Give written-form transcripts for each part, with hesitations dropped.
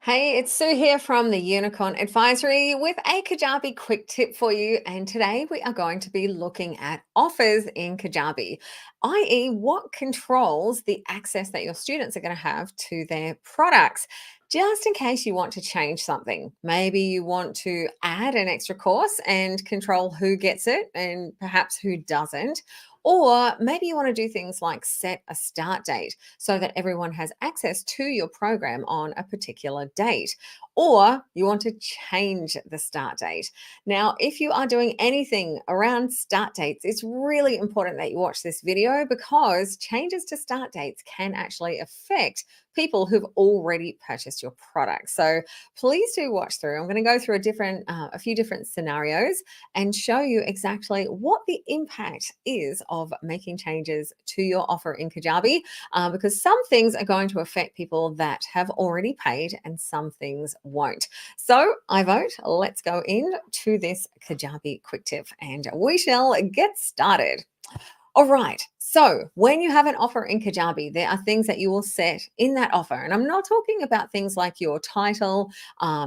Hey, it's Sue here from the Unicorn Advisory with a Kajabi quick tip for you. And today we are going to be looking at offers in Kajabi, i.e., what controls the access that your students are going to have to their products. Just in case you want to change something. Maybe you want to add an extra course and control who gets it and perhaps who doesn't. Or maybe you want to do things like set a start date so that everyone has access to your program on a particular date. Or you want to change the start date. Now, if you are doing anything around start dates, it's really important that you watch this video because changes to start dates can actually affect people who've already purchased your product. So please do watch through. I'm going to go through a few different scenarios and show you exactly what the impact is of making changes to your offer in Kajabi, because some things are going to affect people that have already paid and some things won't. So I vote, let's go into this Kajabi quick tip and we shall get started. All right. So when you have an offer in Kajabi, there are things that you will set in that offer. And I'm not talking about things like your title,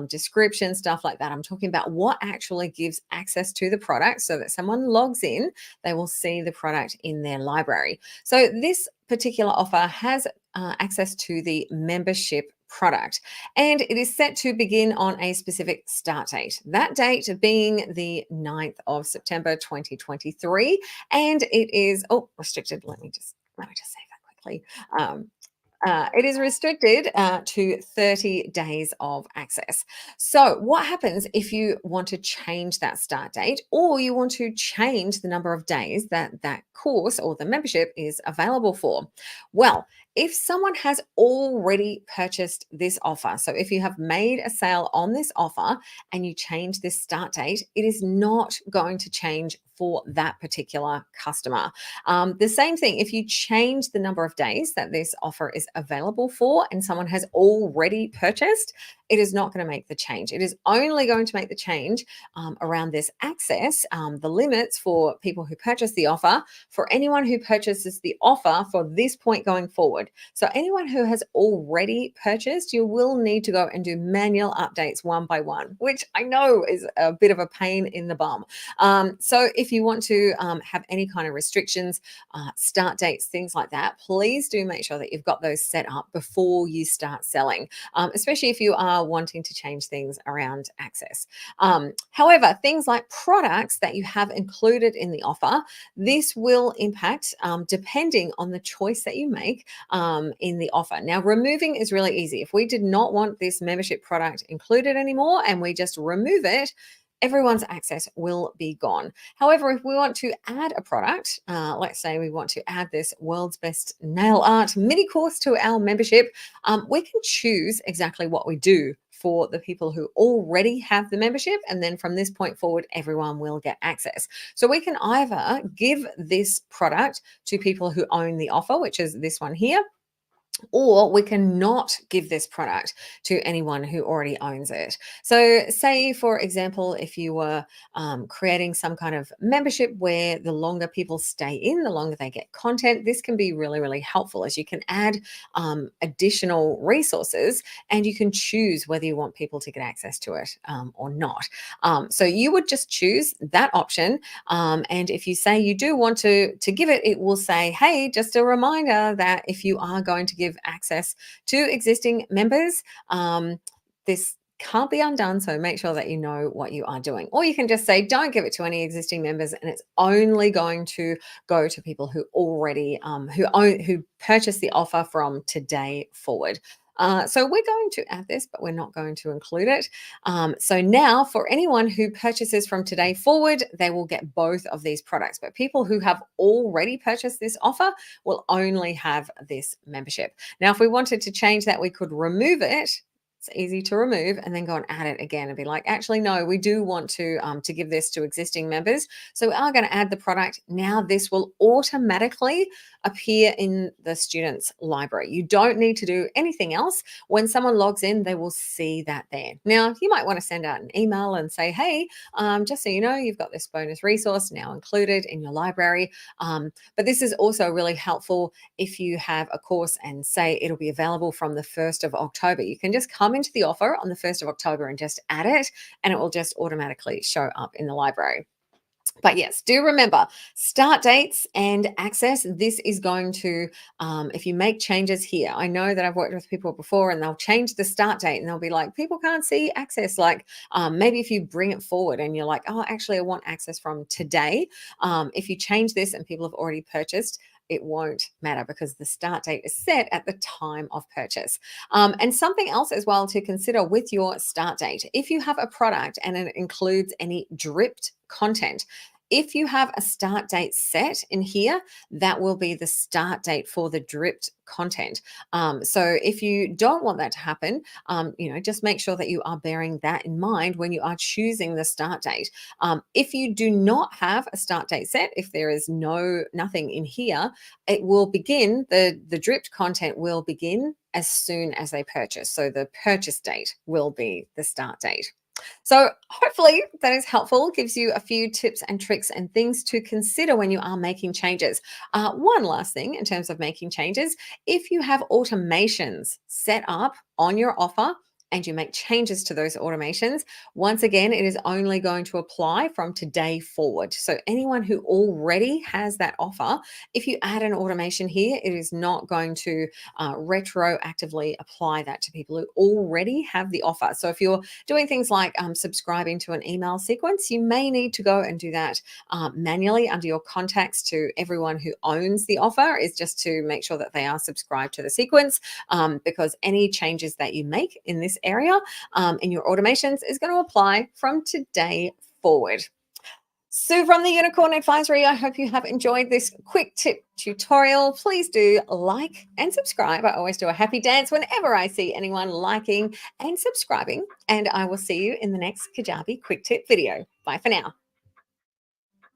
description, stuff like that. I'm talking about what actually gives access to the product so that someone logs in, they will see the product in their library. So this particular offer has access to the membership product and it is set to begin on a specific start date, that date being the 9th of September 2023, and it is restricted. Let me just say that quickly. um, it is restricted to 30 days of access. So, what happens if you want to change that start date or you want to change the number of days that that course or the membership is available for? Well, if someone has already purchased this offer, so if you have made a sale on this offer and you change this start date, it is not going to change for that particular customer. The same thing, if you change the number of days that this offer is available for and someone has already purchased, it is not going to make the change. It is only going to make the change around this access, the limits for people who purchase the offer, for anyone who purchases the offer for this point going forward. So, anyone who has already purchased, you will need to go and do manual updates one by one, which I know is a bit of a pain in the bum. So, if you want to have any kind of restrictions, start dates, things like that, please do make sure that you've got those set up before you start selling, especially if you are wanting to change things around access. However, things like products that you have included in the offer, this will impact depending on the choice that you make in the offer. Now, removing is really easy. If we did not want this membership product included anymore and we just remove it, everyone's access will be gone. However, if we want to add a product, let's say we want to add this world's best nail art mini course to our membership, we can choose exactly what we do for the people who already have the membership. And then from this point forward, everyone will get access. So we can either give this product to people who own the offer, which is this one here, or we cannot give this product to anyone who already owns it. So, say, for example, if you were creating some kind of membership where the longer people stay in, the longer they get content, this can be really, really helpful as you can add additional resources and you can choose whether you want people to get access to it or not. So, you would just choose that option. And if you say you do want to give it, it will say, hey, just a reminder that if you are going to give access to existing members, this can't be undone. So make sure that you know what you are doing. Or you can just say, don't give it to any existing members, and it's only going to go to people who already who purchased the offer from today forward. So we're going to add this, but we're not going to include it. So now for anyone who purchases from today forward, they will get both of these products. But people who have already purchased this offer will only have this membership. Now, if we wanted to change that, we could remove it. It's easy to remove and then go and add it again and be like, actually, no, we do want to give this to existing members. So we are going to add the product. Now this will automatically appear in the student's library. You don't need to do anything else. When someone logs in, they will see that there. Now, you might want to send out an email and say, hey, just so you know, you've got this bonus resource now included in your library. But this is also really helpful if you have a course and say it'll be available from the 1st of October. You can just come come into the offer on the 1st of October and just add it, and it will just automatically show up in the library. But yes, do remember start dates and access. This is going to, if you make changes here, I know that I've worked with people before and they'll change the start date and they'll be like, people can't see access. Like maybe if you bring it forward and you're like, oh, actually, I want access from today. If you change this and people have already purchased, it won't matter because the start date is set at the time of purchase. And something else as well to consider with your start date if you have a product and it includes any dripped content, if you have a start date set in here, that will be the start date for the dripped content. So if you don't want that to happen, just make sure that you are bearing that in mind when you are choosing the start date. If you do not have a start date set, if there is nothing in here, it will begin, the dripped content will begin as soon as they purchase. So the purchase date will be the start date. So, hopefully, that is helpful, gives you a few tips and tricks and things to consider when you are making changes. One last thing in terms of making changes if you have automations set up on your offer, and you make changes to those automations, once again, it is only going to apply from today forward. So, anyone who already has that offer, if you add an automation here, it is not going to retroactively apply that to people who already have the offer. So, if you're doing things like subscribing to an email sequence, you may need to go and do that manually under your contacts to everyone who owns the offer, is just to make sure that they are subscribed to the sequence, because any changes that you make in this area in your automations is going to apply from today forward. So from the Unicorn Advisory, I hope you have enjoyed this quick tip tutorial. Please do like and subscribe. I always do a happy dance whenever I see anyone liking and subscribing. And I will see you in the next Kajabi quick tip video. Bye for now.